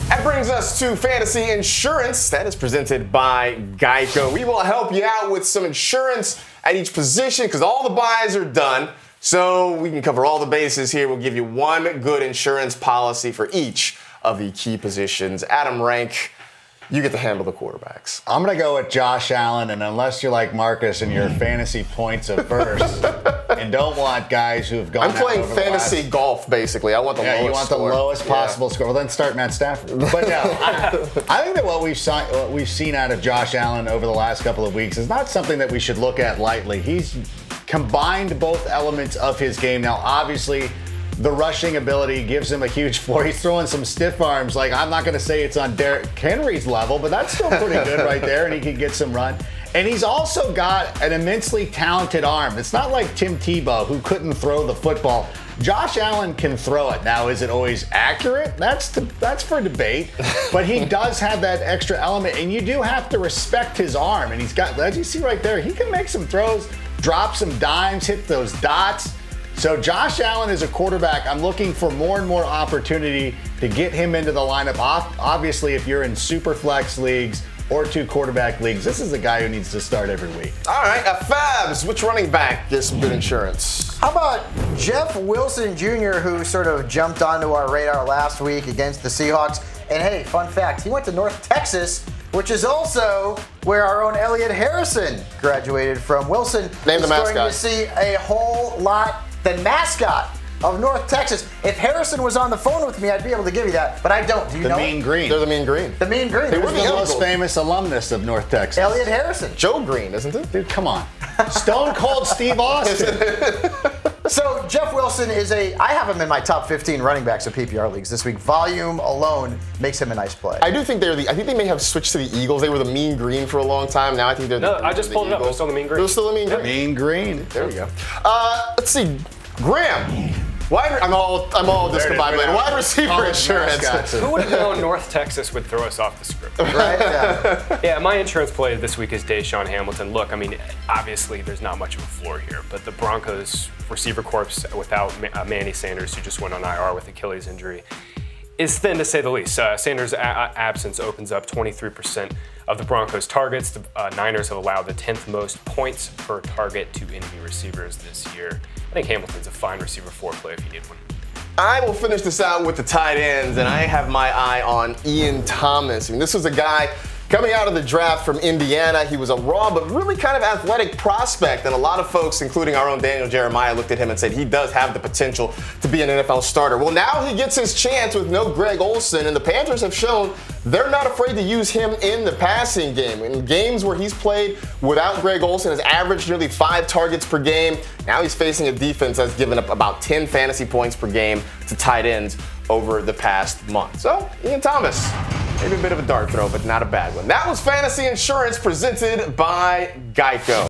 That brings us to fantasy insurance. That is presented by GEICO. We will help you out with some insurance at each position because all the buys are done. So we can cover all the bases here. We'll give you one good insurance policy for each of the key positions. Adam Rank, you get to handle the quarterbacks. I'm going to go with Josh Allen, and unless you're like Marcus and your fantasy points averse and don't want guys who have gone I'm playing fantasy golf, basically. I want the lowest you want the score. lowest possible score. Well, then start Matt Stafford. But no, I think that what we've seen out of Josh Allen over the last couple of weeks is not something that we should look at lightly. He's combined both elements of his game. Now, obviously, the rushing ability gives him a huge floor. He's throwing some stiff arms. Like, I'm not going to say it's on Derrick Henry's level, but that's still pretty good right there, and he can get some run. And he's also got an immensely talented arm. It's not like Tim Tebow, who couldn't throw the football. Josh Allen can throw it. Now, is it always accurate? That's for debate. But he does have that extra element, and you do have to respect his arm. And he's got, as you see right there, he can make some throws, drop some dimes, hit those dots. So Josh Allen is a quarterback. I'm looking for more and more opportunity to get him into the lineup. Obviously, if you're in super flex leagues or 2 quarterback leagues, this is a guy who needs to start every week. All right, Fabs, which running back gets some good insurance? How about Jeff Wilson Jr., who sort of jumped onto our radar last week against the Seahawks? And hey, fun fact, he went to North Texas, which is also where our own Elliot Harrison graduated from. Wilson Name the mascot. Going to see a whole lot. The mascot of North Texas. If Harrison was on the phone with me, I'd be able to give you that, but I don't. Do you know? The Mean Green. They're the Mean Green. The Mean Green. They were the most famous alumnus of North Texas. Elliot Harrison. Joe Green, isn't it? Dude, come on. Stone Cold Steve Austin. So Jeff Wilson is I have him in my top 15 running backs of PPR leagues this week. Volume alone makes him a nice play. I do think I think they may have switched to the Eagles. They were the Mean Green for a long time. Now I think they're No, I just pulled it up. They're still the Mean Green. They're still the Mean Green. Mean Green. There we go. Let's see. Graham. I'm all discombobulated. Wide receiver insurance. Who would have known North Texas would throw us off the script? Right? Yeah. Yeah, my insurance play this week is Deshaun Hamilton. Look, I mean, obviously there's not much of a floor here, but the Broncos receiver corps without Manny Sanders, who just went on IR with Achilles injury, is thin to say the least. Sanders' absence opens up 23% of the Broncos' targets. The Niners have allowed the 10th most points per target to enemy receivers this year. I think Hamilton's a fine receiver 4 play if you need one. I will finish this out with the tight ends, and I have my eye on Ian Thomas. I mean, this was a guy coming out of the draft from Indiana. He was a raw but really kind of athletic prospect, and a lot of folks, including our own Daniel Jeremiah, looked at him and said he does have the potential to be an NFL starter. Well, now he gets his chance with no Greg Olsen, and the Panthers have shown they're not afraid to use him in the passing game. In games where he's played without Greg Olsen, has averaged nearly 5 targets per game. Now he's facing a defense that's given up about 10 fantasy points per game to tight ends over the past month. So, Ian Thomas, maybe a bit of a dart throw, but not a bad one. That was Fantasy Insurance presented by GEICO.